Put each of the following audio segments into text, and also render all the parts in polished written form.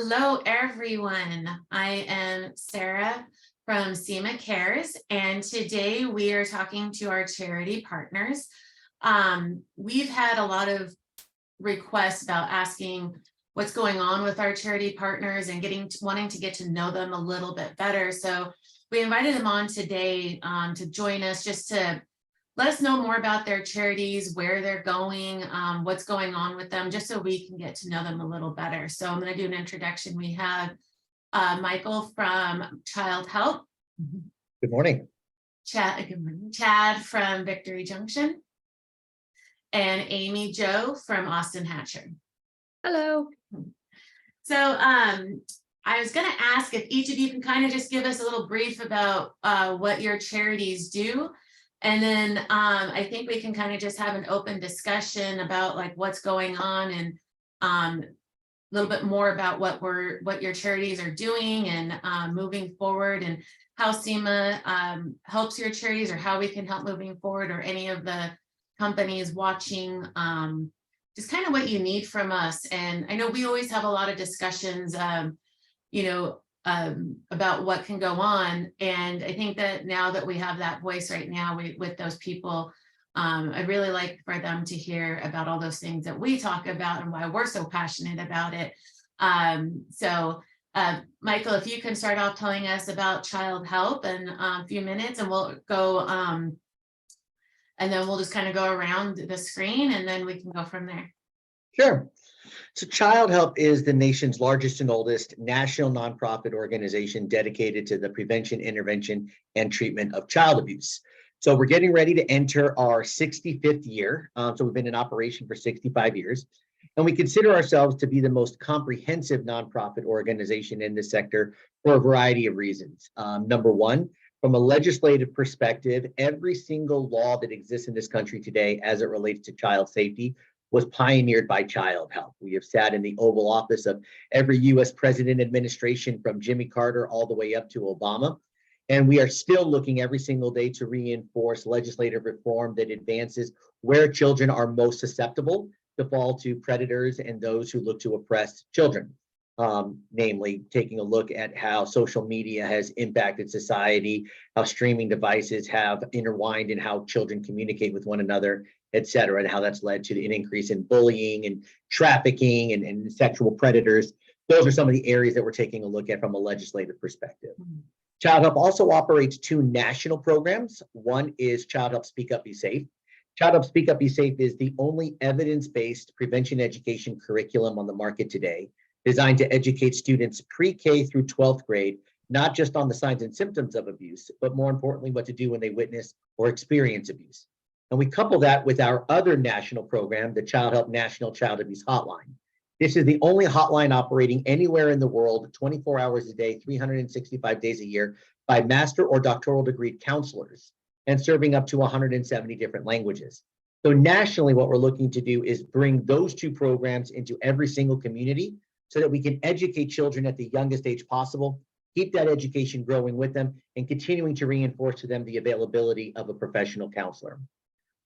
Hello, everyone. I am Sarah from SEMA Cares, and today we are talking to our charity partners. We've had a lot of requests about asking what's going on with our charity partners and wanting to get to know them a little bit better. So we invited them on today to join us, just to let us know more about their charities, where they're going, what's going on with them, just so we can get to know them a little better. So I'm going to do an introduction. We have Michael from Childhelp. Good morning. Good morning. Chad from Victory Junction. And Amy Jo from Austin Hatcher. Hello. So I was going to ask if each of you can kind of just give us a little brief about what your charities do. And then I think we can kind of just have an open discussion about like what's going on, and a little bit more about what your charities are doing and moving forward, and how SEMA helps your charities, or how we can help moving forward, or any of the companies watching, just kind of what you need from us. And I know we always have a lot of discussions, about what can go on. And I think that now that we have that voice right now with those people, I'd really like for them to hear about all those things that we talk about and why we're so passionate about it. Michael, if you can start off telling us about Childhelp in a few minutes, and we'll go, and then we'll just kind of go around the screen, and then we can go from there. Sure. So Childhelp is the nation's largest and oldest national nonprofit organization dedicated to the prevention, intervention, and treatment of child abuse. So we're getting ready to enter our 65th year. So we've been in operation for 65 years. And we consider ourselves to be the most comprehensive nonprofit organization in this sector for a variety of reasons. Number one, from a legislative perspective, every single law that exists in this country today as it relates to child safety was pioneered by Childhelp. We have sat in the Oval Office of every U.S. president administration, from Jimmy Carter all the way up to Obama. And we are still looking every single day to reinforce legislative reform that advances where children are most susceptible to fall to predators and those who look to oppress children. Namely, taking a look at how social media has impacted society, how streaming devices have intertwined in how children communicate with one another, et cetera, and how that's led to an increase in bullying and trafficking and sexual predators. Those are some of the areas that we're taking a look at from a legislative perspective. Childhelp also operates two national programs. One is Childhelp Speak Up, Be Safe. Childhelp Speak Up, Be Safe is the only evidence-based prevention education curriculum on the market today, designed to educate students pre-K through 12th grade, not just on the signs and symptoms of abuse, but more importantly, what to do when they witness or experience abuse. And we couple that with our other national program, the Childhelp National Child Abuse Hotline. This is the only hotline operating anywhere in the world, 24 hours a day, 365 days a year, by master or doctoral degree counselors, and serving up to 170 different languages. So nationally, what we're looking to do is bring those two programs into every single community so that we can educate children at the youngest age possible, keep that education growing with them, and continuing to reinforce to them the availability of a professional counselor.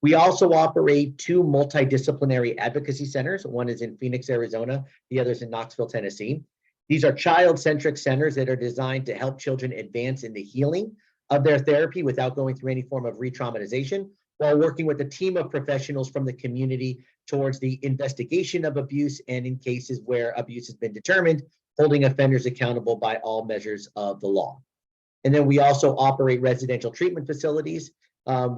We also operate two multidisciplinary advocacy centers. One is in Phoenix, Arizona. The other is in Knoxville, Tennessee. These are child-centric centers that are designed to help children advance in the healing of their therapy without going through any form of re-traumatization, while working with a team of professionals from the community towards the investigation of abuse, and in cases where abuse has been determined, holding offenders accountable by all measures of the law. And then we also operate residential treatment facilities.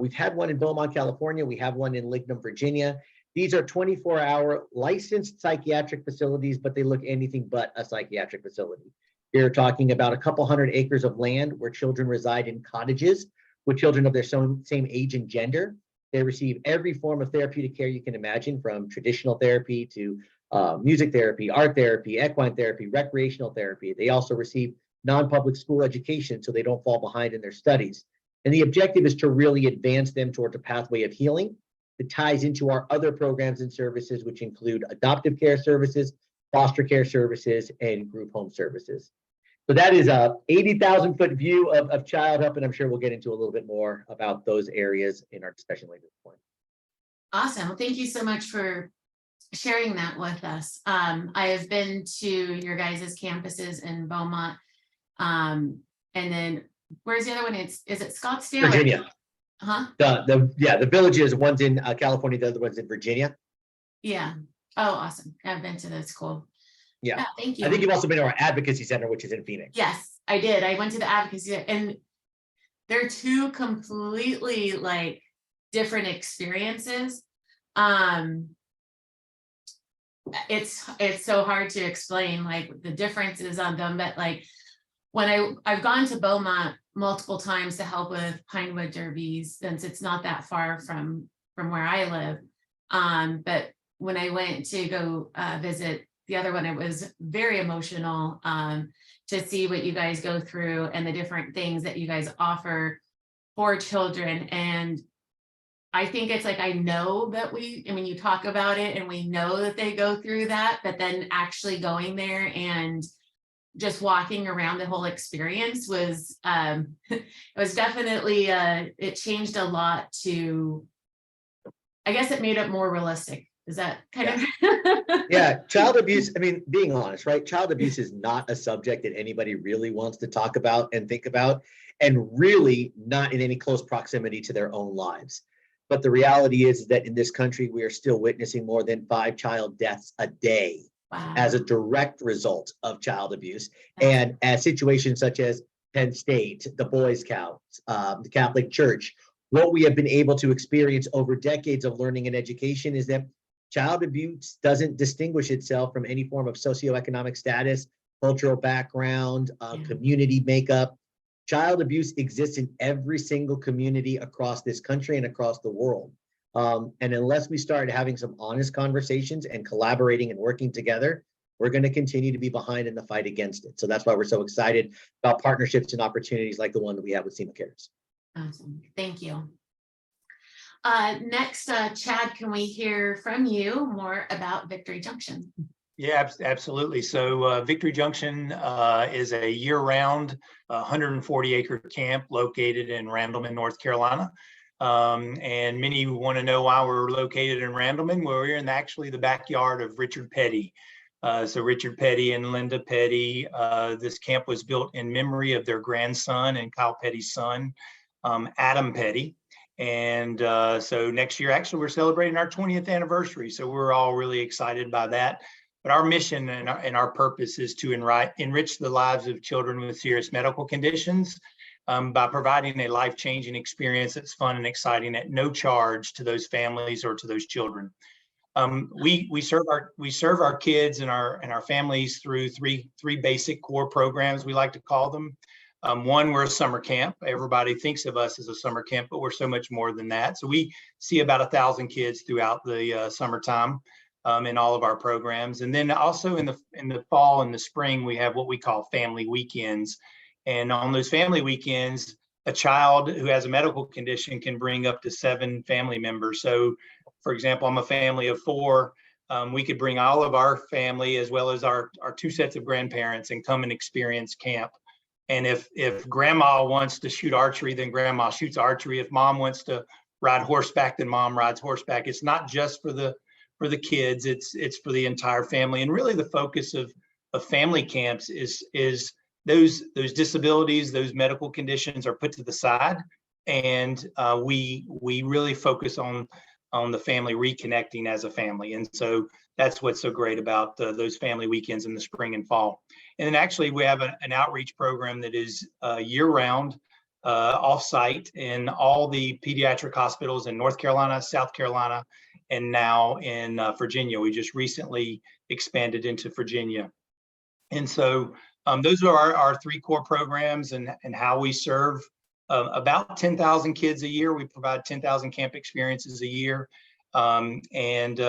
We've had one in Beaumont, California. We have one in Lignum, Virginia. These are 24-hour licensed psychiatric facilities, but they look anything but a psychiatric facility. You're talking about a couple hundred acres of land where children reside in cottages with children of their same age and gender. They receive every form of therapeutic care you can imagine, from traditional therapy to music therapy, art therapy, equine therapy, recreational therapy. They also receive non-public school education so they don't fall behind in their studies. And the objective is to really advance them towards a pathway of healing that ties into our other programs and services, which include adoptive care services, foster care services, and group home services. So that is a 80,000 foot view of Childhelp, and I'm sure we'll get into a little bit more about those areas in our discussion later this point. Awesome. Well, thank you so much for sharing that with us. I have been to your guys' campuses in Beaumont. And then where's the other one? Is it Scottsdale? Virginia. Huh? The villages, one's in California, the other one's in Virginia. Yeah. Oh, awesome. I've been to this. Cool. Yeah. Thank you. I think you've also been to our advocacy center, which is in Phoenix. Yes, I did. I went to the advocacy, and they're two completely like different experiences. It's so hard to explain like the differences on them, but like when I've gone to Beaumont multiple times to help with Pinewood derbies, since it's not that far from where I live. But when I went to go visit the other one, it was very emotional to see what you guys go through and the different things that you guys offer for children. And I think it's like, I know that you talk about it and we know that they go through that, but then actually going there and just walking around the whole experience was, it was definitely, it changed a lot to, I guess it made it more realistic. Is that kind of? Yeah, child abuse, I mean, being honest, right? Child abuse is not a subject that anybody really wants to talk about and think about, and really not in any close proximity to their own lives. But the reality is that in this country, we are still witnessing more than 5 child deaths a day. Wow. As a direct result of child abuse. And as situations such as Penn State, the Boy Scouts, the Catholic Church, what we have been able to experience over decades of learning and education is that child abuse doesn't distinguish itself from any form of socioeconomic status, cultural background, community makeup. Child abuse exists in every single community across this country and across the world. And unless we start having some honest conversations and collaborating and working together, we're going to continue to be behind in the fight against it. So that's why we're so excited about partnerships and opportunities like the one that we have with SEMA Cares. Awesome. Thank you. Next, Chad, can we hear from you more about Victory Junction? Yeah, absolutely. So Victory Junction is a year-round 140-acre camp located in Randleman, North Carolina. And many want to know why we're located in Randleman. Well, we're in actually the backyard of Richard Petty. So Richard Petty and Linda Petty, this camp was built in memory of their grandson and Kyle Petty's son, Adam Petty. And so next year, actually, we're celebrating our 20th anniversary. So we're all really excited by that. But our mission and our purpose is to enrich the lives of children with serious medical conditions by providing a life-changing experience that's fun and exciting at no charge to those families or to those children. We serve our kids and our families through three basic core programs, we like to call them. One, we're a summer camp. Everybody thinks of us as a summer camp, but we're so much more than that. So we see about 1,000 kids throughout the summertime in all of our programs. And then also in the fall and the spring, we have what we call family weekends. And on those family weekends, a child who has a medical condition can bring up to 7 family members. So, for example, I'm a family of 4. We could bring all of our family as well as our 2 sets of grandparents and come and experience camp. And if grandma wants to shoot archery, then grandma shoots archery. If mom wants to ride horseback, then mom rides horseback. It's not just for the kids, it's for the entire family. And really the focus of family camps is those disabilities, those medical conditions are put to the side. And we really focus on the family reconnecting as a family. And so that's what's so great about those family weekends in the spring and fall. And then actually we have an outreach program that is year-round, off-site in all the pediatric hospitals in North Carolina, South Carolina, and now in Virginia. We just recently expanded into Virginia. And so those are our 3 core programs and how we serve about 10,000 kids a year. We provide 10,000 camp experiences a year. It's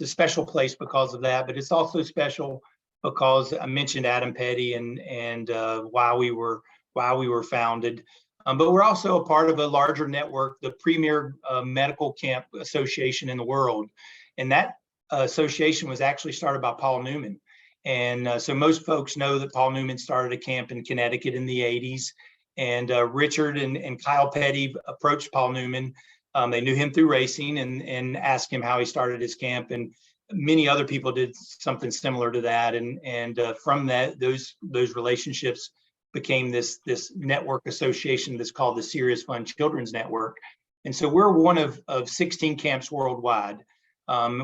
a special place because of that, but it's also special because I mentioned Adam Petty and why we were founded. But we're also a part of a larger network, the premier medical camp association in the world. And that association was actually started by Paul Newman. And so most folks know that Paul Newman started a camp in Connecticut in the 80s. And Richard and Kyle Petty approached Paul Newman They knew him through racing and asked him how he started his camp, and many other people did something similar to that. And from that, those relationships became this network association that's called the Serious Fun Children's Network. And so we're one of 16 camps worldwide.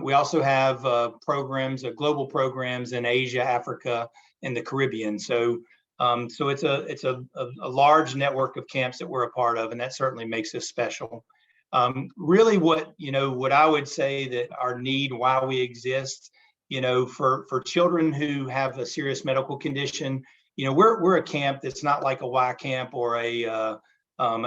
We also have programs, global programs in Asia, Africa, and the Caribbean. So it's a large network of camps that we're a part of, and that certainly makes us special. Really, what I would say that our need, why we exist, for children who have a serious medical condition, we're a camp that's not like a Y camp or a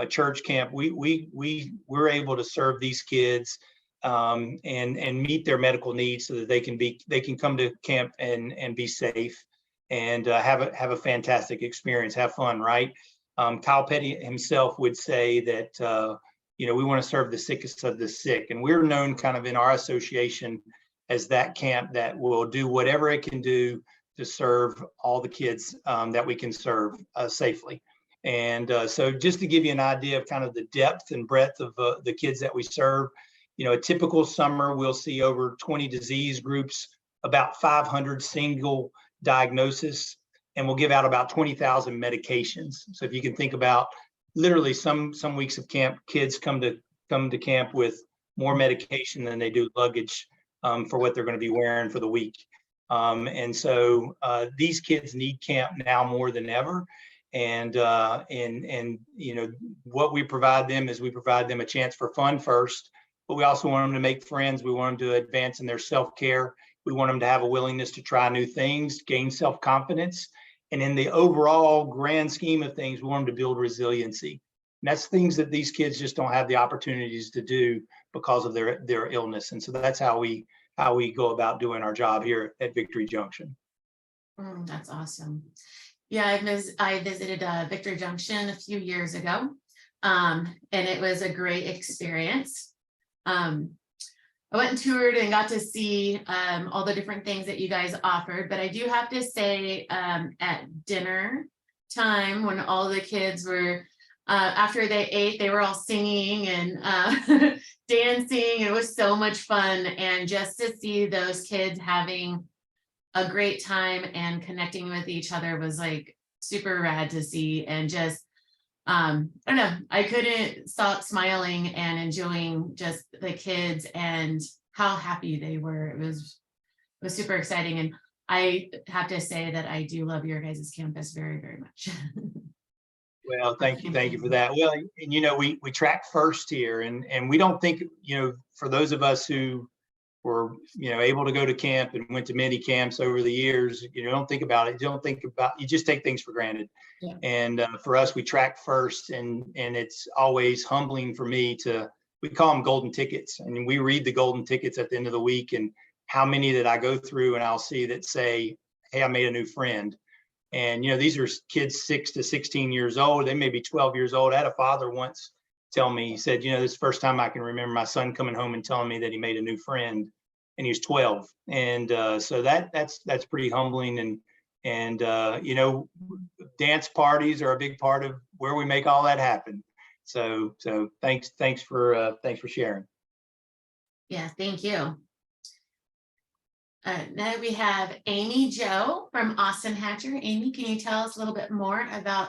church camp. We're able to serve these kids and meet their medical needs so that they can come to camp and be safe and have a fantastic experience, have fun, right? Kyle Petty himself would say that we want to serve the sickest of the sick, and we're known kind of in our association as that camp that will do whatever it can do to serve all the kids that we can serve safely. And so just to give you an idea of kind of the depth and breadth of the kids that we serve, a typical summer, we'll see over 20 disease groups, about 500 single diagnoses, and we'll give out about 20,000 medications. So if you can think about literally some weeks of camp, kids come to camp with more medication than they do luggage for what they're going to be wearing for the week. And so these kids need camp now more than ever. And what we provide them is we provide them a chance for fun first, but we also want them to make friends. We want them to advance in their self-care. We want them to have a willingness to try new things, gain self-confidence. And in the overall grand scheme of things, we want them to build resiliency. And that's things that these kids just don't have the opportunities to do because of their illness. And so that's how we go about doing our job here at Victory Junction. That's awesome. Yeah, I visited Victory Junction a few years ago, and it was a great experience. I went and toured and got to see all the different things that you guys offered, but I do have to say at dinner time when all the kids were, after they ate, they were all singing and dancing. It was so much fun, and just to see those kids having a great time and connecting with each other was like super rad to see. And just I don't know, I couldn't stop smiling and enjoying just the kids and how happy they were. It was super exciting. And I have to say that I do love your guys' campus very, very much. Well, thank you for that. Well, and we track first here, and we don't think, for those of us who were able to go to camp and went to many camps over the years, don't think about it. You just take things for granted. Yeah. And for us, we track first, and it's always humbling for me we call them golden tickets. I mean, we read the golden tickets at the end of the week, and how many that I go through and I'll see that say, hey, I made a new friend. And, these are kids 6 to 16 years old. They may be 12 years old. I had a father once tell me, he said, this is the first time I can remember my son coming home and telling me that he made a new friend, and he was 12. And so that's pretty humbling. And dance parties are a big part of where we make all that happen. So thanks for sharing. Yeah, thank you. Now we have Amy Jo from Austin Hatcher. Amy, can you tell us a little bit more about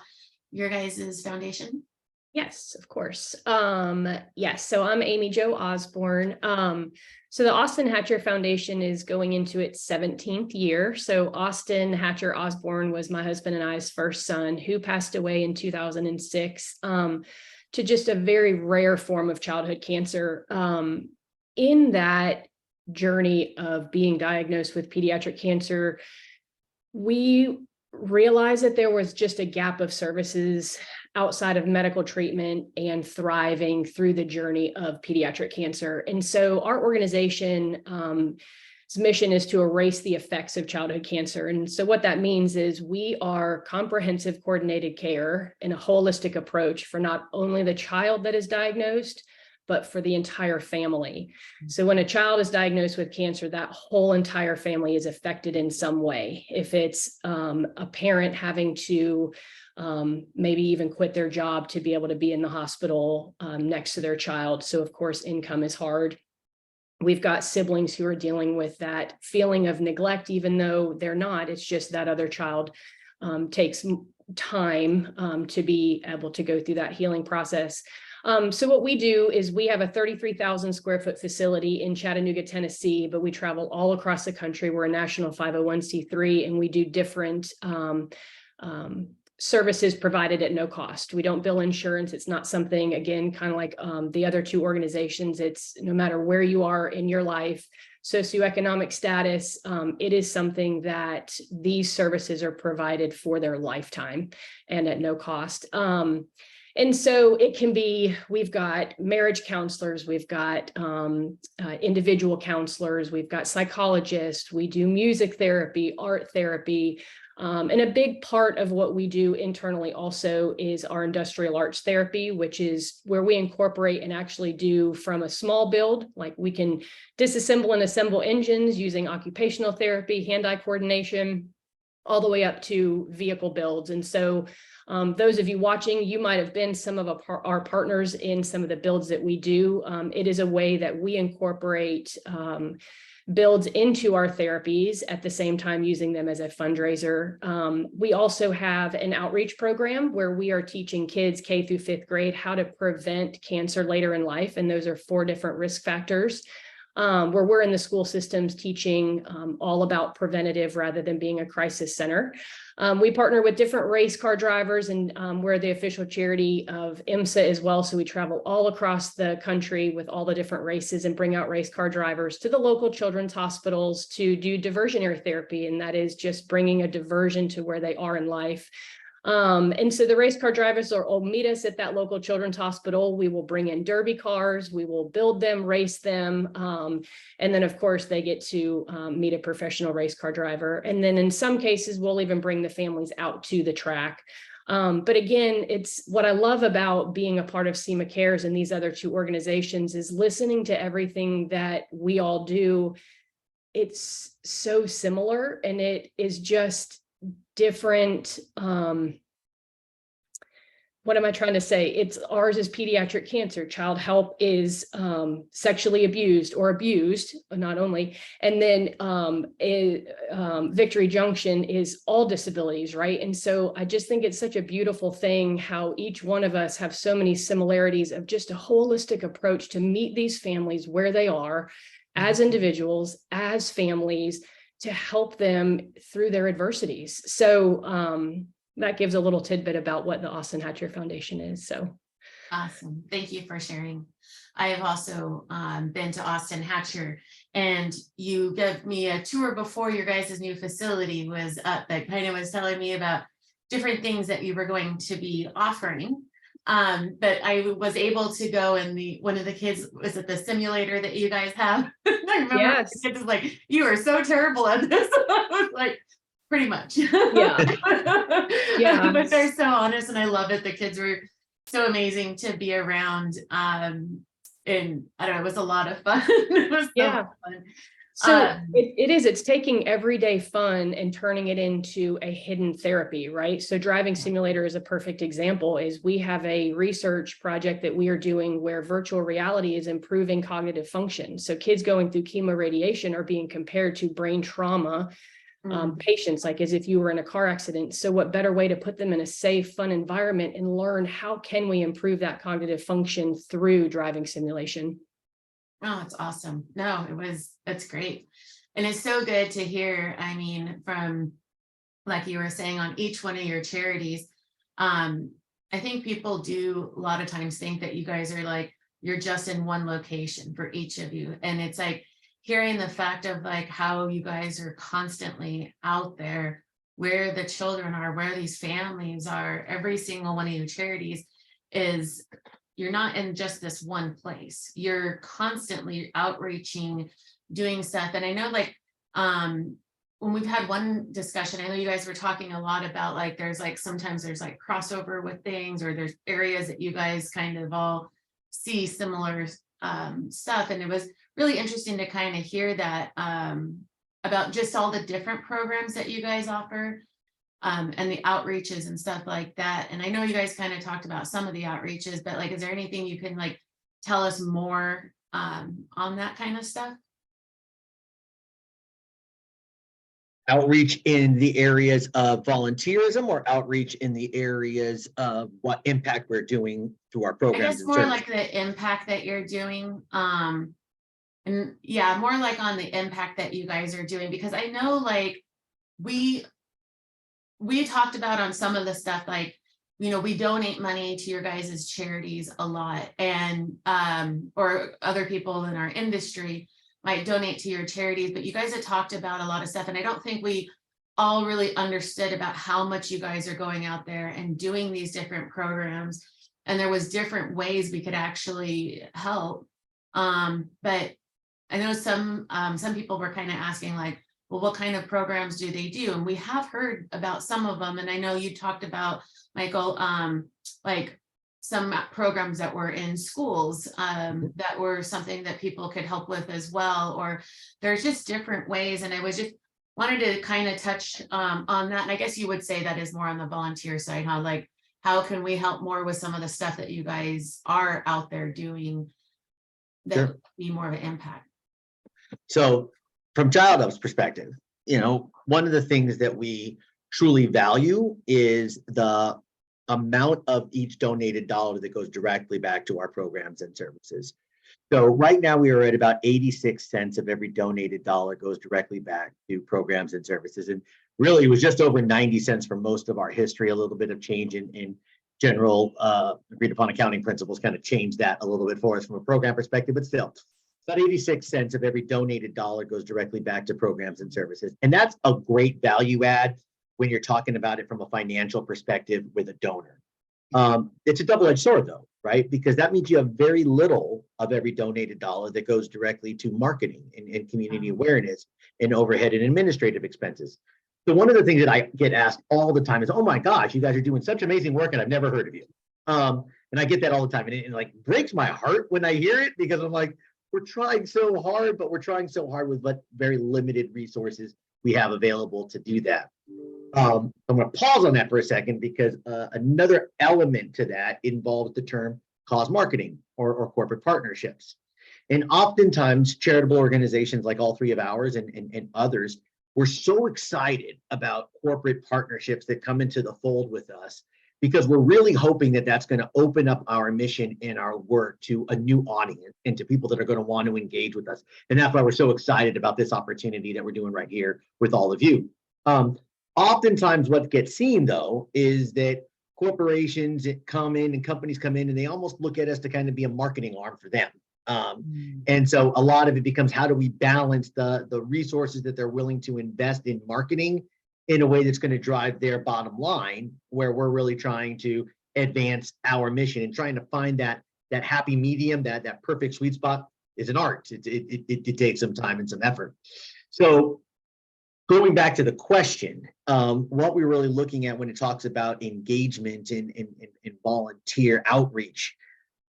your guys' foundation? Yes, of course. Yes, so I'm Amy Jo Osborne. So the Austin Hatcher Foundation is going into its 17th year. So Austin Hatcher Osborne was my husband and I's first son, who passed away in 2006 to just a very rare form of childhood cancer. In that journey of being diagnosed with pediatric cancer, we realized that there was just a gap of services outside of medical treatment and thriving through the journey of pediatric cancer. And so our organization's mission is to erase the effects of childhood cancer. And so what that means is we are comprehensive coordinated care and a holistic approach for not only the child that is diagnosed, but for the entire family. So when a child is diagnosed with cancer, that whole entire family is affected in some way. If it's a parent having to maybe even quit their job to be able to be in the hospital next to their child. So of course, income is hard. We've got siblings who are dealing with that feeling of neglect, even though they're not. It's just that other child takes time to be able to go through that healing process. So what we do is we have a 33,000 square foot facility in Chattanooga, Tennessee, but we travel all across the country. We're a national 501c3, and we do different services provided at no cost. We don't bill insurance. It's not something, again, kind of like the other two organizations. It's no matter where you are in your life, socioeconomic status, it is something that these services are provided for their lifetime and at no cost. And so it can be, we've got marriage counselors, we've got individual counselors, we've got psychologists, we do music therapy, art therapy. And a big part of what we do internally also is our industrial arts therapy, which is where we incorporate and actually do from a small build, like we can disassemble and assemble engines using occupational therapy, hand-eye coordination, all the way up to vehicle builds. And so those of you watching, you might have been some of our partners in some of the builds that we do. It is a way that we incorporate builds into our therapies at the same time using them as a fundraiser. We also have an outreach program where we are teaching kids K through 5th grade how to prevent cancer later in life. And those are 4 different risk factors. Where we're in the school systems teaching all about preventative rather than being a crisis center. We partner with different race car drivers, and we're the official charity of IMSA as well. So we travel all across the country with all the different races and bring out race car drivers to the local children's hospitals to do diversionary therapy. And that is just bringing a diversion to where they are in life. And so the race car drivers will meet us at that local children's hospital. We will bring in derby cars, we will build them, race them. And then of course they get to meet a professional race car driver. And then in some cases, we'll even bring the families out to the track. But again, it's what I love about being a part of SEMA Cares and these other 2 organizations is listening to everything that we all do. It's so similar, and it is just different. What am I trying to say? It's ours is pediatric cancer. Childhelp is sexually abused or abused, not only. And then Victory Junction is all disabilities, right? And so I just think it's such a beautiful thing how each one of us have so many similarities of just a holistic approach to meet these families where they are as individuals, as families, to help them through their adversities. So that gives a little tidbit about what the Austin Hatcher Foundation is. So awesome. Thank you for sharing. I have also been to Austin Hatcher, and you gave me a tour before your guys' new facility was up that kind of was telling me about different things that you were going to be offering. But I was able to go, and one of the kids was at the simulator that you guys have. I remember yes. the kids was like, "You are so terrible at this." I was like, pretty much. Yeah. Yeah. But they're so honest, and I love it. The kids were so amazing to be around. And I don't know, it was a lot of fun. It was so fun. So it's taking everyday fun and turning it into a hidden therapy, right? So driving simulator is a perfect example. Is we have a research project that we are doing where virtual reality is improving cognitive function. So kids going through chemoradiation are being compared to brain trauma patients, like as if you were in a car accident. So what better way to put them in a safe, fun environment and learn how can we improve that cognitive function through driving simulation? Oh, it's awesome. No, it's great. And it's so good to hear, I mean, from, like you were saying, on each one of your charities. I think people do a lot of times think that you guys are like, you're just in one location for each of you. And it's like hearing the fact of like how you guys are constantly out there, where the children are, where these families are, every single one of your charities is, you're not in just this one place. You're constantly outreaching, doing stuff. And I know like, when we've had one discussion, I know you guys were talking a lot about like, there's like, sometimes there's like crossover with things, or there's areas that you guys kind of all see similar stuff. And it was really interesting to kind of hear that about just all the different programs that you guys offer and the outreaches and stuff like that. And I know you guys kind of talked about some of the outreaches, but like, is there anything you can like tell us more on that kind of stuff? Outreach in the areas of volunteerism or outreach in the areas of what impact we're doing through our I programs guess and more services? like the impact that you're doing. And yeah, more like on the impact that you guys are doing, because I know like we talked about on some of the stuff, like, you know, we donate money to your guys' charities a lot, and or other people in our industry might donate to your charities, but you guys have talked about a lot of stuff, and I don't think we all really understood about how much you guys are going out there and doing these different programs, and there was different ways we could actually help. But I know some people were kind of asking like, well, what kind of programs do they do? And we have heard about some of them. And I know you talked about, Michael, like some programs that were in schools that were something that people could help with as well, or there's just different ways. And I was just wanted to kind of touch on that. And I guess you would say that is more on the volunteer side, huh? Like, how can we help more with some of the stuff that you guys are out there doing that Sure. would be more of an impact? So from Childhelp's perspective, you know, one of the things that we truly value is the amount of each donated dollar that goes directly back to our programs and services. So right now we are at about 86 cents of every donated dollar goes directly back to programs and services. And really it was just over 90 cents for most of our history. A little bit of change in general agreed upon accounting principles kind of changed that a little bit for us from a program perspective, but still about 86 cents of every donated dollar goes directly back to programs and services. And that's a great value add when you're talking about it from a financial perspective with a donor. It's a double-edged sword though, right? Because that means you have very little of every donated dollar that goes directly to marketing and community awareness and overhead and administrative expenses. So one of the things that I get asked all the time is, oh my gosh, you guys are doing such amazing work and I've never heard of you. And I get that all the time. And it like breaks my heart when I hear it, because I'm like, we're trying so hard, but we're trying so hard with what very limited resources we have available to do that. I'm going to pause on that for a second, because another element to that involves the term cause marketing or corporate partnerships. And oftentimes charitable organizations like all three of ours and others, we're so excited about corporate partnerships that come into the fold with us, because we're really hoping that that's going to open up our mission and our work to a new audience and to people that are going to want to engage with us. And that's why we're so excited about this opportunity that we're doing right here with all of you. Oftentimes what gets seen though is that corporations come in and companies come in and they almost look at us to kind of be a marketing arm for them. And so a lot of it becomes, how do we balance the resources that they're willing to invest in marketing in a way that's going to drive their bottom line, where we're really trying to advance our mission and trying to find that happy medium, that perfect sweet spot is an art. It takes some time and some effort. So going back to the question, what we're really looking at when it talks about engagement and volunteer outreach.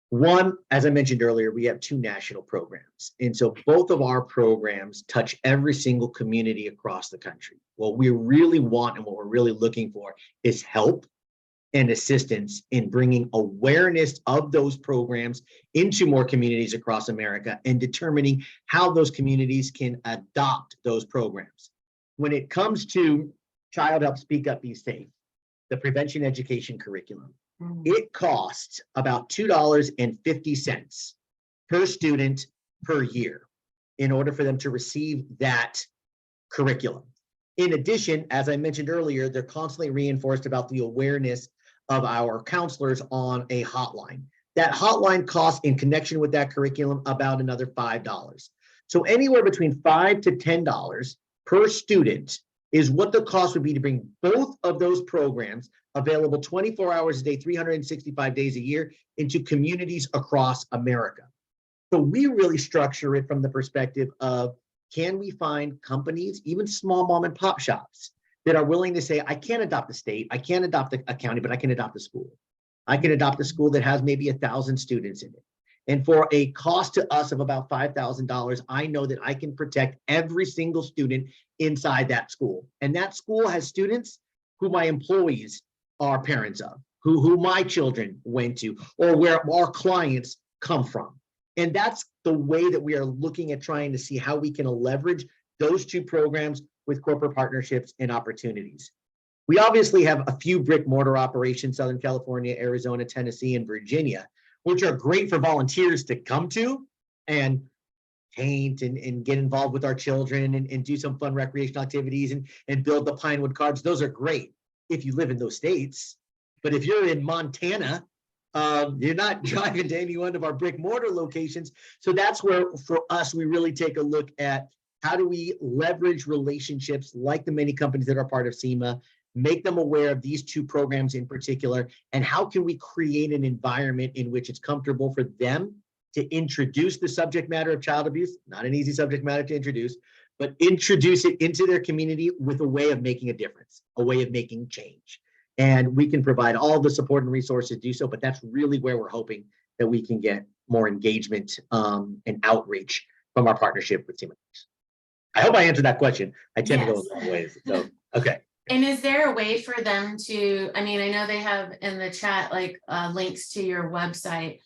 One, as I mentioned earlier, we have 2 national programs. And so both of our programs touch every single community across the country. What we really want and what we're really looking for is help and assistance in bringing awareness of those programs into more communities across America and determining how those communities can adopt those programs. When it comes to Childhelp Speak Up, Be Safe, the prevention education curriculum, it costs about $2.50 per student per year in order for them to receive that curriculum. In addition, as I mentioned earlier, they're constantly reinforced about the awareness of our counselors on a hotline. That hotline costs, in connection with that curriculum, about another $5. So anywhere between $5 to $10 per student is what the cost would be to bring both of those programs, available 24 hours a day, 365 days a year, into communities across America. So we really structure it from the perspective of, can we find companies, even small mom and pop shops, that are willing to say, I can't adopt the state, I can't adopt a county, but I can adopt a school. I can adopt a school that has maybe 1,000 students in it. And for a cost to us of about $5,000, I know that I can protect every single student inside that school. And that school has students who my employees are parents of, who my children went to, or where our clients come from. And that's the way that we are looking at trying to see how we can leverage those two programs with corporate partnerships and opportunities. We obviously have a few brick mortar operations, Southern California, Arizona, Tennessee, and Virginia, which are great for volunteers to come to and paint and get involved with our children and do some fun recreational activities and build the Pinewood cards. Those are great if you live in those states. But if you're in Montana, you're not driving to any one of our brick mortar locations. So that's where, for us, we really take a look at how do we leverage relationships like the many companies that are part of SEMA, make them aware of these two programs in particular, and how can we create an environment in which it's comfortable for them to introduce the subject matter of child abuse, not an easy subject matter to introduce, but introduce it into their community with a way of making a difference, a way of making change. And we can provide all the support and resources to do so, but that's really where we're hoping that we can get more engagement and outreach from our partnership with SEMA Cares. I hope I answered that question. I tend to go a long ways. So, okay. And is there a way for them to, I mean, I know they have in the chat, like links to your website.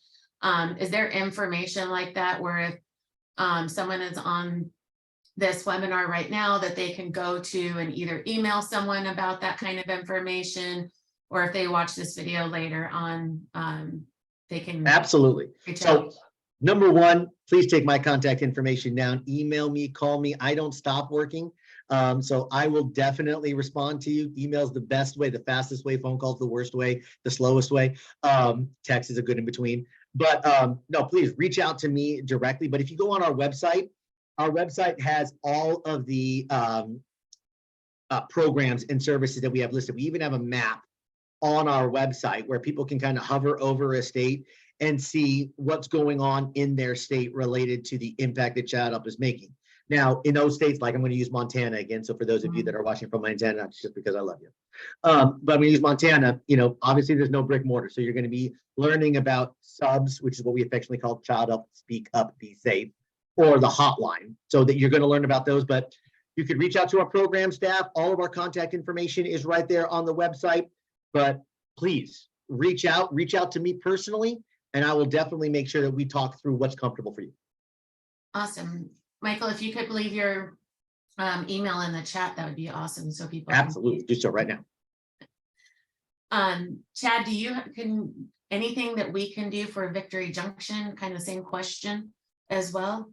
Is there information like that where if someone is on this webinar right now that they can go to and either email someone about that kind of information, or if they watch this video later on, they can Absolutely. reach So out? number one, please take my contact information down, email me, call me. I don't stop working. So I will definitely respond to you. Email's the best way, the fastest way, phone call's the worst way, the slowest way. Text is a good in between. But no, please reach out to me directly. But if you go on our website has all of the programs and services that we have listed. We even have a map on our website where people can kind of hover over a state and see what's going on in their state related to the impact that Childhelp is making. Now, in those states, like I'm going to use Montana again. So for those of you that are watching from Montana, not just because I love you, but I'm going to use Montana. You know, obviously there's no brick mortar. So you're going to be learning about subs, which is what we affectionately call Childhelp Speak Up, Be Safe, or the hotline. So that you're going to learn about those, but you could reach out to our program staff. All of our contact information is right there on the website, but please reach out to me personally, and I will definitely make sure that we talk through what's comfortable for you. Awesome. Michael, if you could leave your email in the chat, that would be awesome. So people Absolutely, do so right now. Chad, anything that we can do for Victory Junction? Kind of same question as well.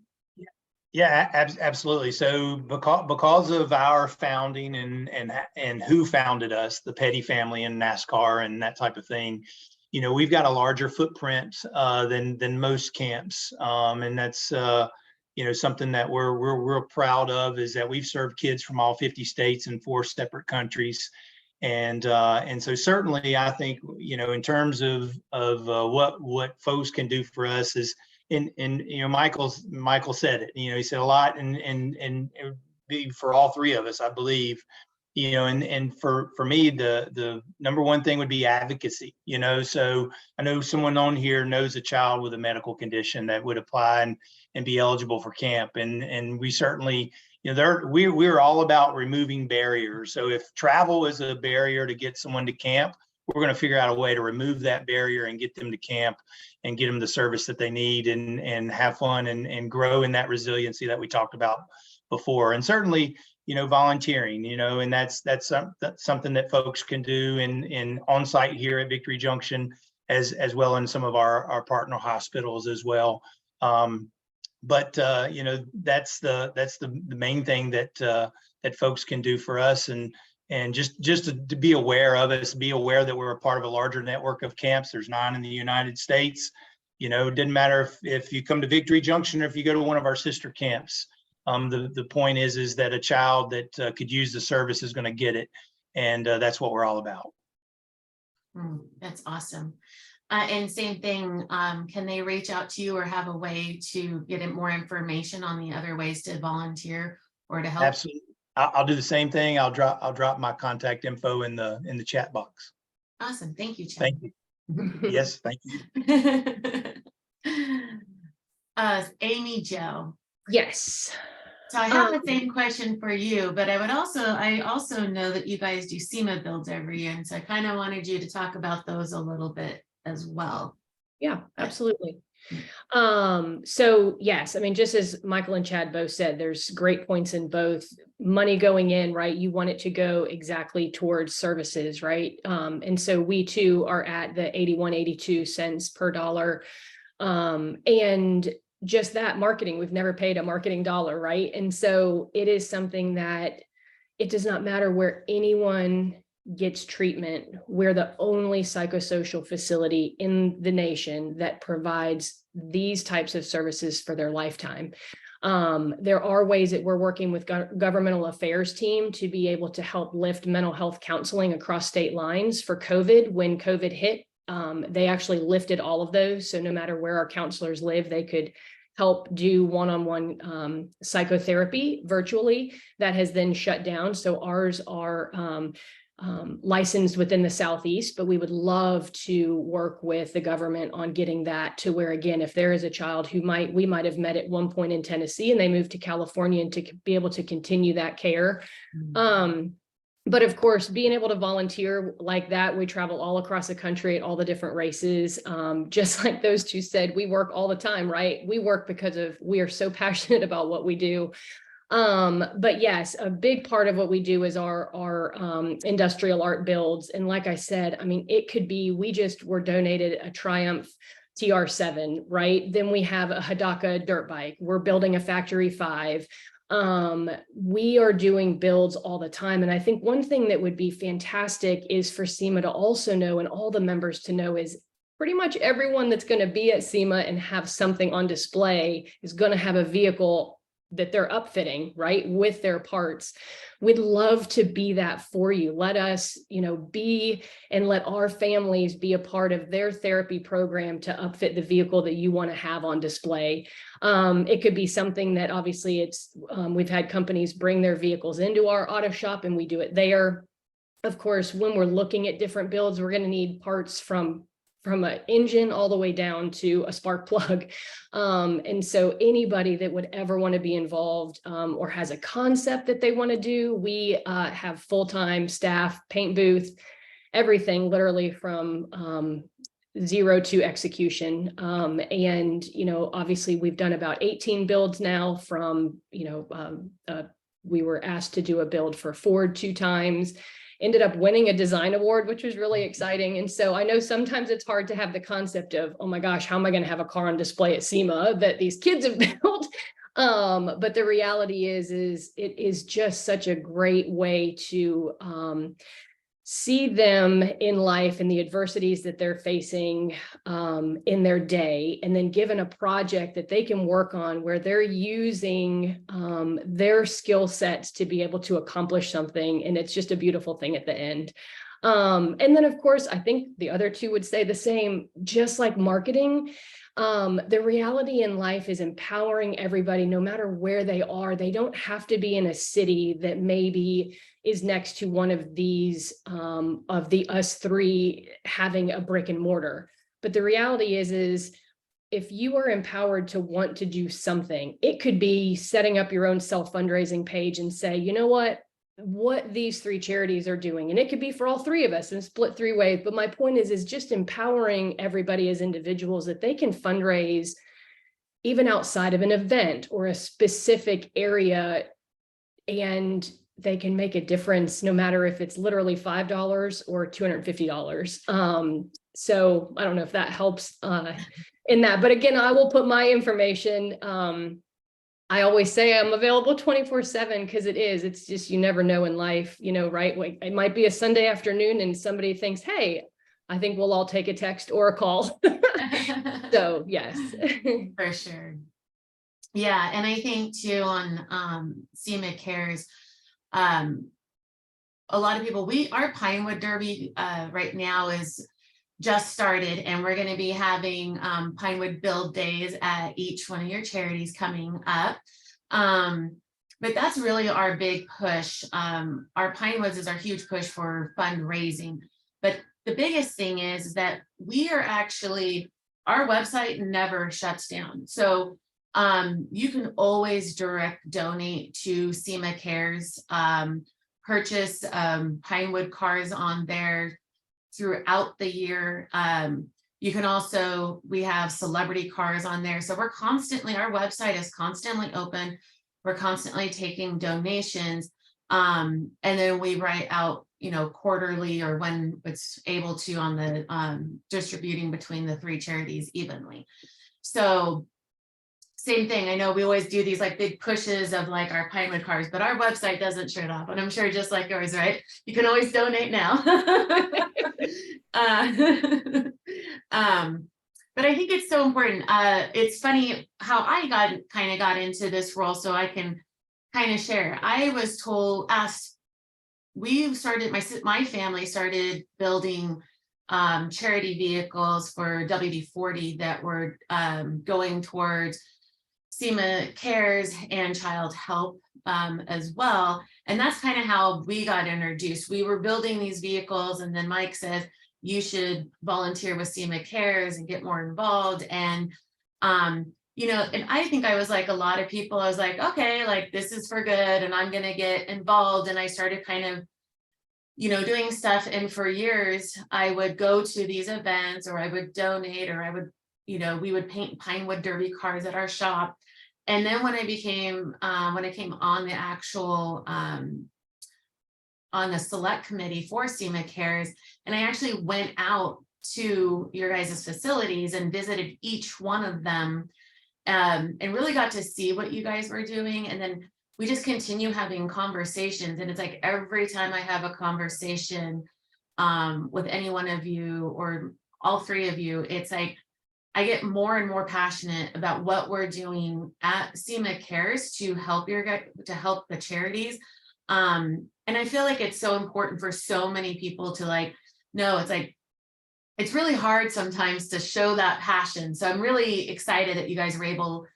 Yeah, absolutely. So because of our founding and who founded us, the Petty family and NASCAR and that type of thing, you know, we've got a larger footprint than most camps, and that's you know, something that we're real proud of, is that we've served kids from all 50 states and 4 separate countries. And so certainly I think, you know, in terms of what folks can do for us is, and you know, Michael said it, you know, he said a lot, and it would be for all 3 of us, I believe, you know, and for me, the number one thing would be advocacy, you know. So I know someone on here knows a child with a medical condition that would apply and be eligible for camp. And we certainly, you know, we're all about removing barriers. So if travel is a barrier to get someone to camp, we're going to figure out a way to remove that barrier and get them to camp and get them the service that they need and have fun and grow in that resiliency that we talked about before. And certainly, you know, volunteering, you know, and that's something that folks can do in on-site here at Victory Junction, as well in some of our partner hospitals as well. But you know, that's the main thing that folks can do for us, and just to be aware of us, be aware that we're a part of a larger network of camps. There's 9 in the United States. You know, it didn't matter if you come to Victory Junction or if you go to one of our sister camps. The point is that a child that could use the service is going to get it, and that's what we're all about. That's awesome. And same thing, can they reach out to you or have a way to get more information on the other ways to volunteer or to help? Absolutely. I'll do the same thing. I'll drop my contact info in the chat box. Awesome. Thank you, Chad. Thank you. Yes, thank you. Amy Jo. Yes. So I have the same question for you, but I also know that you guys do SEMA builds every year. And so I kind of wanted you to talk about those a little bit as well. Yeah, absolutely. So yes, I mean, just as Michael and Chad both said, there's great points in both. Money going in, right? You want it to go exactly towards services, right? And so we too are at the 81.82 cents per dollar. And just that marketing, we've never paid a marketing dollar, right? And so it is something that it does not matter where anyone gets treatment. We're the only psychosocial facility in the nation that provides these types of services for their lifetime. There are ways that we're working with governmental affairs team to be able to help lift mental health counseling across state lines for COVID. When COVID hit, they actually lifted all of those. So no matter where our counselors live, they could help do one-on-one psychotherapy virtually. That has then shut down. So ours are licensed within the Southeast, but we would love to work with the government on getting that to where, again, if there is a child who we might have met at one point in Tennessee and they moved to California, and to be able to continue that care. But of course, being able to volunteer like that, we travel all across the country at all the different races. Just like those two said, we work all the time, right? We work because we are so passionate about what we do. But yes, a big part of what we do is our industrial art builds. And like I said, I mean, it could be, we just were donated a Triumph TR7, right? Then we have a Hadaka dirt bike. We're building a Factory 5. We are doing builds all the time. And I think one thing that would be fantastic is for SEMA to also know, and all the members to know, is pretty much everyone that's going to be at SEMA and have something on display is going to have a vehicle that they're upfitting, right, with their parts. We'd love to be that for you. Let us, be, and let our families be a part of their therapy program to upfit the vehicle that you want to have on display. It could be something that obviously we've had companies bring their vehicles into our auto shop and we do it there. Of course, when we're looking at different builds, we're going to need parts from an engine all the way down to a spark plug. And so anybody that would ever want to be involved or has a concept that they want to do, we have full-time staff, paint booth, everything literally from zero to execution. And, obviously we've done about 18 builds now from, we were asked to do a build for Ford 2 times. Ended up winning a design award, which was really exciting. And so I know sometimes it's hard to have the concept of, oh my gosh, how am I going to have a car on display at SEMA that these kids have built? But the reality is it is just such a great way to see them in life and the adversities that they're facing in their day, and then given a project that they can work on where they're using their skill sets to be able to accomplish something. And it's just a beautiful thing at the end. And then, of course, I think the other two would say the same, just like marketing. The reality in life is empowering everybody, no matter where they are. They don't have to be in a city that maybe is next to one of these, of the us three having a brick and mortar. But the reality is if you are empowered to want to do something, it could be setting up your own self-fundraising page and say, you know what these 3 charities are doing. And it could be for all 3 of us and split 3 ways. But my point is just empowering everybody as individuals that they can fundraise even outside of an event or a specific area, and they can make a difference no matter if it's literally $5 or $250. So I don't know if that helps in that, but again, I will put my information. I always say I'm available 24/7 because it's just, you never know in life, right? Like it might be a Sunday afternoon and somebody thinks, hey, I think we'll all take a text or a call. So yes. For sure. Yeah. And I think too on SEMA Cares, a lot of people, our Pinewood Derby right now is just started, and we're going to be having Pinewood Build Days at each one of your charities coming up. But that's really our big push. Our Pinewoods is our huge push for fundraising. But the biggest thing is that we are actually our website never shuts down. So you can always direct donate to SEMA Cares, purchase Pinewood cars on there throughout the year. You can also, we have celebrity cars on there. So we're constantly, our website is constantly open. We're constantly taking donations. And then we write out, quarterly or when it's able to on the distributing between the 3 charities evenly. So same thing. I know we always do these like big pushes of like our Pinewood cars, but our website doesn't shut off. And I'm sure just like yours, right? You can always donate now. But I think it's so important. It's funny how I got into this role, so I can kind of share. I was asked, we started, my family started building charity vehicles for WD-40 that were going towards SEMA Cares and Childhelp as well. And that's kind of how we got introduced. We were building these vehicles, and then Mike says, you should volunteer with SEMA Cares and get more involved. And, and I think I was like a lot of people, I was like, okay, like this is for good and I'm going to get involved. And I started kind of, doing stuff. And for years, I would go to these events, or I would donate, or I would, we would paint Pinewood Derby cars at our shop. And then when I came on the actual, on the select committee for SEMA Cares, and I actually went out to your guys' facilities and visited each one of them, and really got to see what you guys were doing. And then we just continue having conversations, and it's like every time I have a conversation with any one of you or all 3 of you, it's like I get more and more passionate about what we're doing at SEMA Cares to help the charities. And I feel like it's so important for so many people to know. It's like, it's really hard sometimes to show that passion. So I'm really excited that you guys were able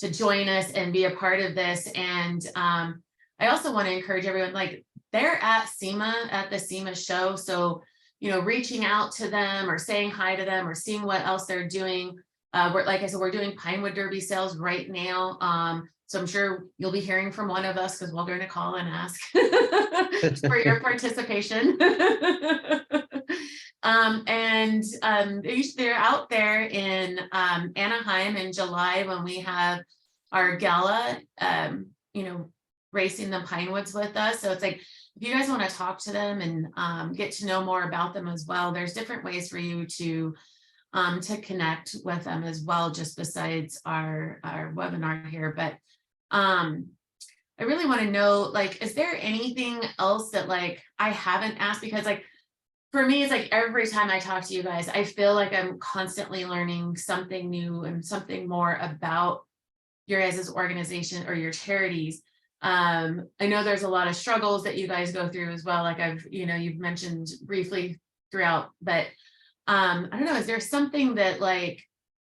to join us and be a part of this. And I also want to encourage everyone, like they're at SEMA, at the SEMA show. So, reaching out to them or saying hi to them or seeing what else they're doing. Like I said, we're doing Pinewood Derby sales right now. So I'm sure you'll be hearing from one of us because we're going to call and ask for your participation. They're out there in Anaheim in July when we have our gala, racing the Pinewoods with us. So it's like, if you guys want to talk to them and get to know more about them as well, there's different ways for you to connect with them as well, just besides our webinar here. But I really want to know, is there anything else that I haven't asked? Because for me, it's like every time I talk to you guys, I feel like I'm constantly learning something new and something more about your guys' organization or your charities. I know there's a lot of struggles that you guys go through as well. Like you've mentioned briefly throughout, but I don't know, is there something that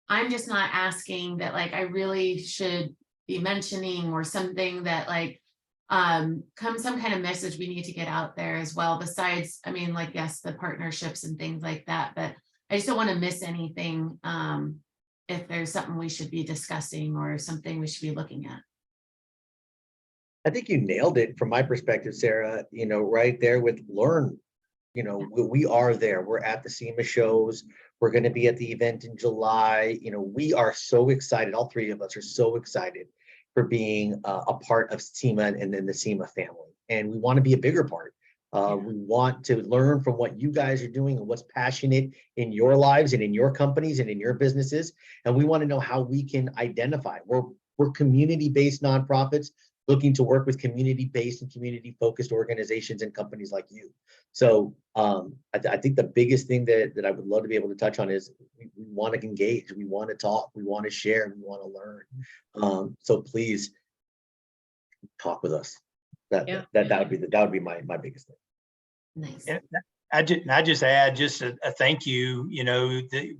I'm just not asking that I really should be mentioning, or something that some kind of message we need to get out there as well, besides, yes, the partnerships and things like that, but I just don't want to miss anything if there's something we should be discussing or something we should be looking at. I think you nailed it from my perspective, Sarah, right there with learn. We are there. We're at the SEMA shows. We're going to be at the event in July. We are so excited. All 3 of us are so excited for being a part of SEMA and then the SEMA family. And we want to be a bigger part. We want to learn from what you guys are doing and what's passionate in your lives and in your companies and in your businesses. And we want to know how we can identify. We're community-based nonprofits looking to work with community-based and community-focused organizations and companies like you. So I think the biggest thing that I would love to be able to touch on is we want to engage, we want to talk, we want to share, we want to learn. So please talk with us. That would be my biggest thing. Nice. Yeah, I just add a thank you.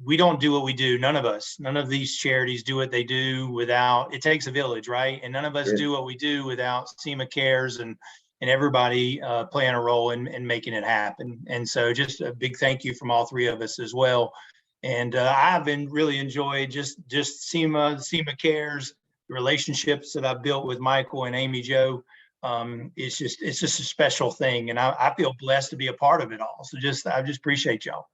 We don't do what we do. None of these charities do what they do without, it takes a village, right? And none of us do what we do without SEMA Cares and everybody playing a role in making it happen. And so just a big thank you from all 3 of us as well. And I've been really enjoyed just SEMA Cares, the relationships that I've built with Michael and Amy Jo. It's just a special thing, and I feel blessed to be a part of it all. So I just appreciate y'all.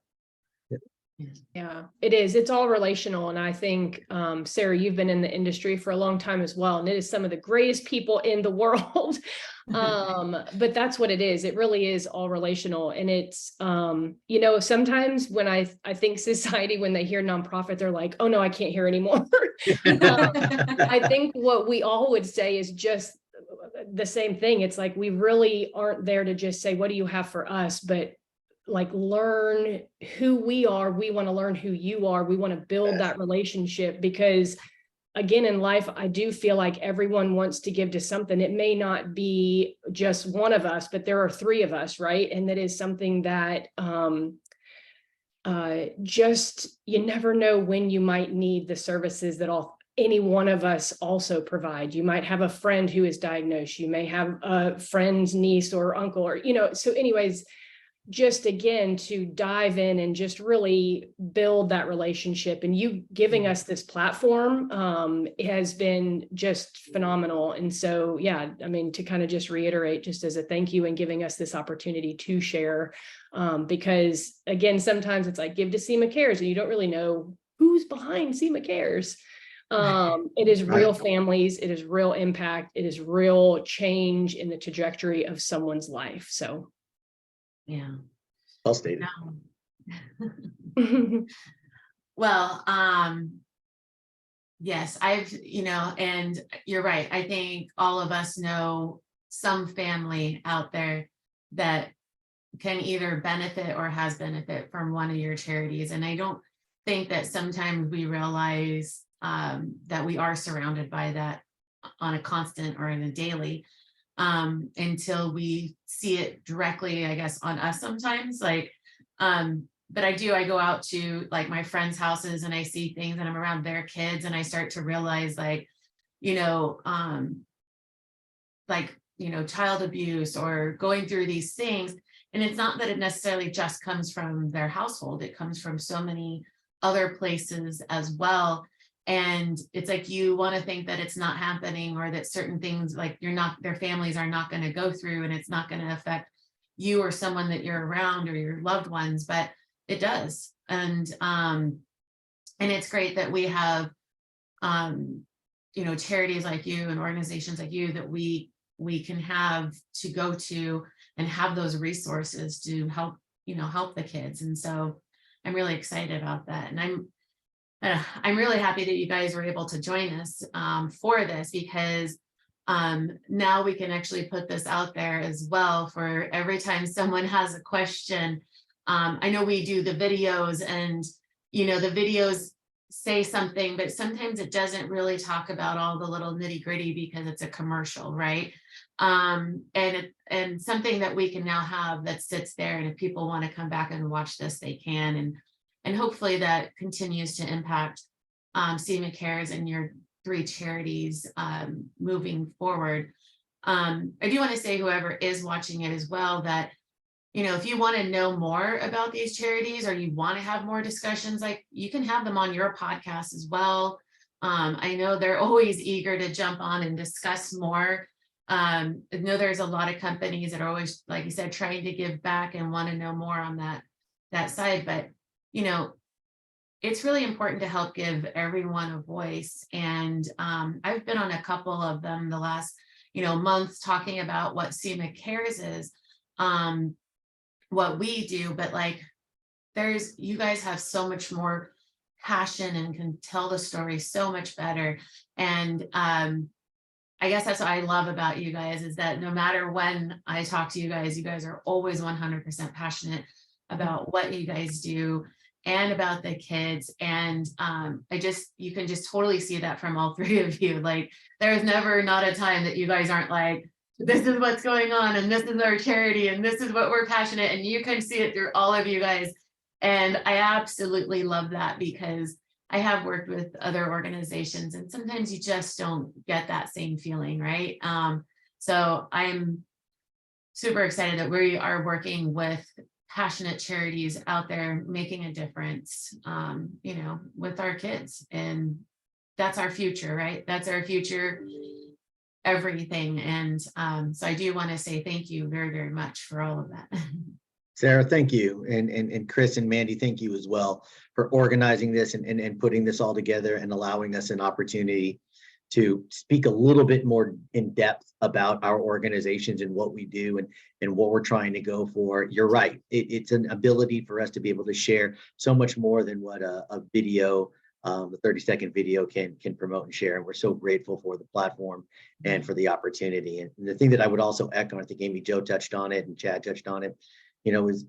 Yeah, it is. It's all relational. And I think, Sarah, you've been in the industry for a long time as well. And it is some of the greatest people in the world. But that's what it is. It really is all relational. And it's, sometimes when I think society, when they hear nonprofit, they're like, oh no, I can't hear anymore. I think what we all would say is just the same thing. It's like, we really aren't there to just say, what do you have for us? But like, learn who we are. We want to learn who you are. We want to build that relationship, because again, in life, I do feel like everyone wants to give to something. It may not be just one of us, but there are three of us, right? And that is something that you never know when you might need the services that any one of us also provide. You might have a friend who is diagnosed. You may have a friend's niece or uncle, or, so anyways, just again, to dive in and just really build that relationship, and you giving us this platform has been just phenomenal. And so, yeah, I mean, to kind of just reiterate, just as a thank you, and giving us this opportunity to share, because again, sometimes it's like, give to SEMA Cares, and you don't really know who's behind SEMA Cares. It is real families, it is real impact, it is real change in the trajectory of someone's life. So Yeah. Well stated. Well, yes, and you're right. I think all of us know some family out there that can either benefit or has benefit from one of your charities. And I don't think that sometimes we realize that we are surrounded by that on a constant or in a daily, until we see it directly, I guess, on us sometimes. Like, but I go out to like my friends' houses and I see things, and I'm around their kids, and I start to realize child abuse or going through these things. And it's not that it necessarily just comes from their household, it comes from so many other places as well. And it's like, you want to think that it's not happening, or that certain things like their families are not going to go through, and it's not going to affect you or someone that you're around or your loved ones, but it does. And it's great that we have, charities like you and organizations like you that we can have to go to and have those resources to help the kids. And so I'm really excited about that. And I'm really happy that you guys were able to join us for this, because now we can actually put this out there as well for every time someone has a question. I know we do the videos, and the videos say something, but sometimes it doesn't really talk about all the little nitty gritty because it's a commercial, right? And something that we can now have that sits there, and if people want to come back and watch this, they can. And hopefully that continues to impact SEMA Cares and your three charities moving forward. I do want to say, whoever is watching it as well, that, if you want to know more about these charities, or you want to have more discussions, like, you can have them on your podcast as well. I know they're always eager to jump on and discuss more. I know there's a lot of companies that are always, like you said, trying to give back and want to know more on that side. But it's really important to help give everyone a voice. And I've been on a couple of them the last, months, talking about what SEMA Cares is, what we do. But like, you guys have so much more passion and can tell the story so much better. And I guess that's what I love about you guys, is that no matter when I talk to you guys are always 100% passionate about what you guys do and about the kids. And you can just totally see that from all three of you. Like, there's never not a time that you guys aren't like, this is what's going on, and this is our charity, and this is what we're passionate, and you can see it through all of you guys. And I absolutely love that, because I have worked with other organizations, and sometimes you just don't get that same feeling, right? So I'm super excited that we are working with passionate charities out there making a difference, you know, with our kids. And that's our future, right? That's our future, everything. And so I do want to say thank you very, very much for all of that. Sarah, thank you. And Chris and Mandy, thank you as well for organizing this and putting this all together and allowing us an opportunity to speak a little bit more in depth about our organizations and what we do and what we're trying to go for. You're right. It's an ability for us to be able to share so much more than what a video, a 30-second video can promote and share. And we're so grateful for the platform and for the opportunity. And the thing that I would also echo, I think Amy Jo touched on it and Chad touched on it, you know, is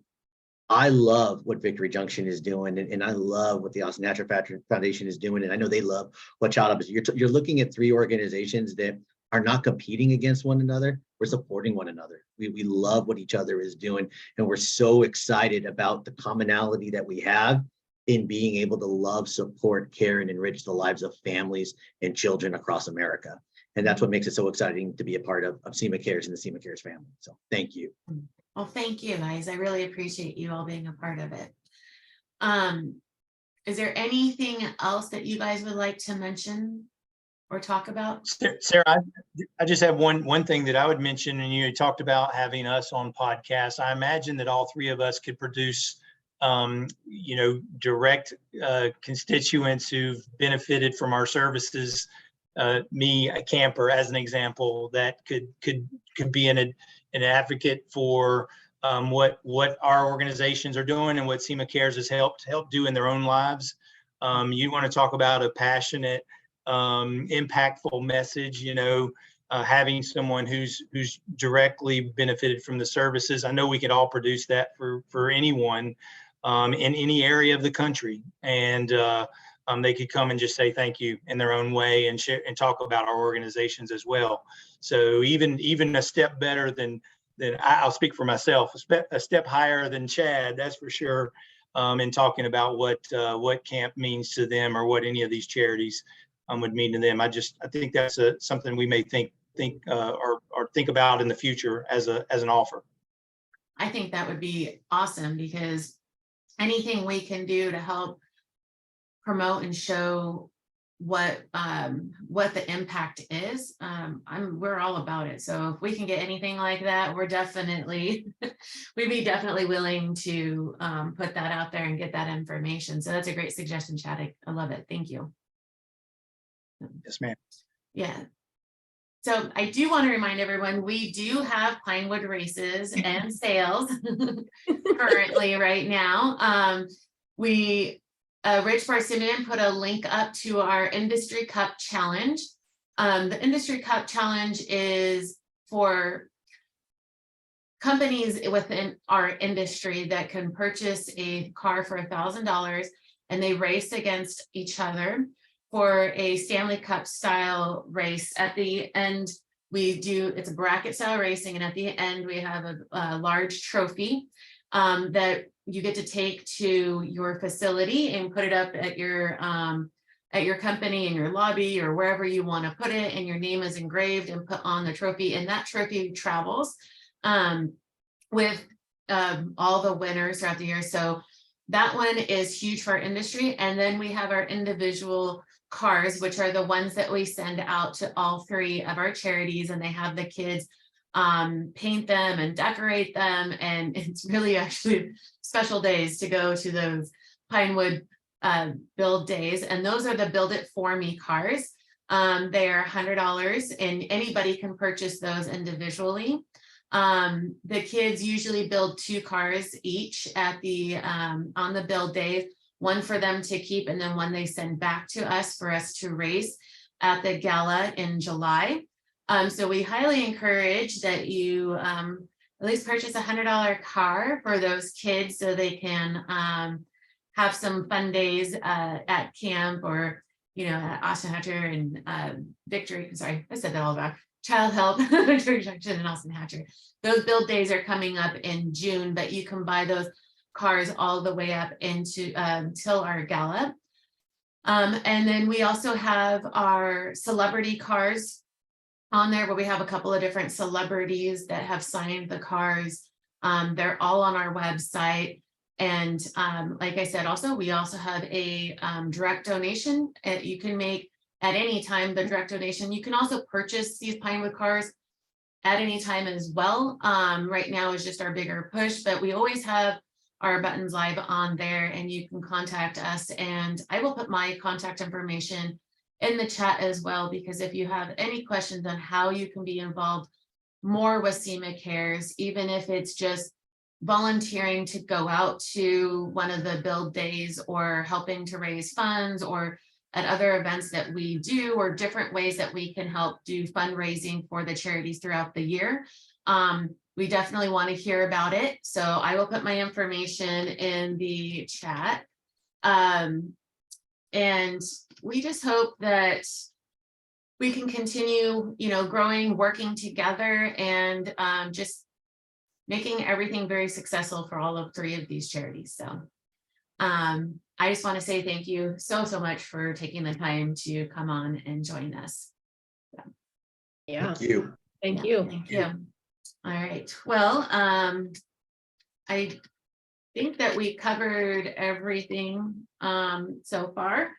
I love what Victory Junction is doing, and I love what the Austin Hatcher Foundation is doing, and I know they love what Childhelp is. You're looking at three organizations that are not competing against one another. We're supporting one another. We love what each other is doing, and we're so excited about the commonality that we have in being able to love, support, care, and enrich the lives of families and children across America. And that's what makes it so exciting to be a part of SEMA Cares and the SEMA Cares family. So thank you. Well, thank you guys. I really appreciate you all being a part of it. Is there anything else that you guys would like to mention or talk about? Sarah, I just have one thing that I would mention, and you talked about having us on podcasts. I imagine that all three of us could produce, you know, direct constituents who've benefited from our services. Me, a camper, as an example, that could be an advocate for what our organizations are doing and what SEMA Cares has helped do in their own lives. You want to talk about a passionate, impactful message, you know, having someone who's directly benefited from the services. I know we could all produce that for anyone in any area of the country, and they could come and just say thank you in their own way and share and talk about our organizations as well. So even a step better than I'll speak for myself, a step higher than Chad, that's for sure, in talking about what camp means to them or what any of these charities would mean to them. I think that's something we may think or think about in the future as an offer. I think that would be awesome, because anything we can do to help promote and show what the impact is, we're all about it. So if we can get anything like that, we'd be definitely willing to put that out there and get that information. So that's a great suggestion, Chad. I love it. Thank you. Yes, ma'am. Yeah. So I do want to remind everyone, we do have Pinewood races and sales currently right now. Rich Barsimeon put a link up to our Industry Cup Challenge. The Industry Cup Challenge is for companies within our industry that can purchase a car for $1,000, and they race against each other for a Stanley Cup style race. At the end, it's a bracket style racing, and at the end we have a large trophy that you get to take to your facility and put it up at your company, in your lobby, or wherever you want to put it, and your name is engraved and put on the trophy, and that trophy travels with all the winners throughout the year. So that one is huge for our industry. And then we have our individual cars, which are the ones that we send out to all three of our charities, and they have the kids paint them and decorate them, and it's really actually special days to go to those Pinewood build days. And those are the Build It For Me cars. They are $100, and anybody can purchase those individually. The kids usually build 2 cars each at the on the build day, one for them to keep, and then one they send back to us for us to race at the gala in July. So we highly encourage that you at least purchase a $100 car for those kids, so they can have some fun days at camp, or, you know, at Austin Hatcher and Victory. Sorry, I said that all about Childhelp, Victory Junction, and Austin Hatcher. Those build days are coming up in June, but you can buy those cars all the way up into till our gala. And then we also have our celebrity cars on there, where we have a couple of different celebrities that have signed the cars They're all on our website. And like I said, also, we also have a direct donation. You can make at any time the direct donation. You can also purchase these Pinewood cars at any time as well. Right now is just our bigger push, but we always have our buttons live on there, and you can contact us. And I will put my contact information in the chat as well, because if you have any questions on how you can be involved more with SEMA Cares, even if it's just volunteering to go out to one of the build days or helping to raise funds or at other events that we do, or different ways that we can help do fundraising for the charities throughout the year. We definitely want to hear about it. So I will put my information in the chat. And we just hope that we can continue, growing, working together, and just making everything very successful for all of 3 of these charities. So I just want to say thank you so much for taking the time to come on and join us. Yeah. Thank you. Thank you. Thank you. All right. Well, I think that we covered everything so far.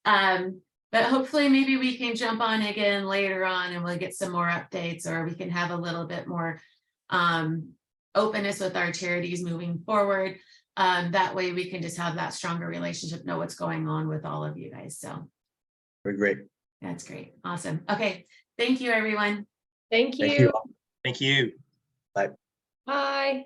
But hopefully maybe we can jump on again later on and we'll get some more updates, or we can have a little bit more openness with our charities moving forward. That way we can just have that stronger relationship, know what's going on with all of you guys. So Very great. that's great. Awesome. Okay. Thank you, everyone. Thank you. Thank you. Thank you. Bye. Bye.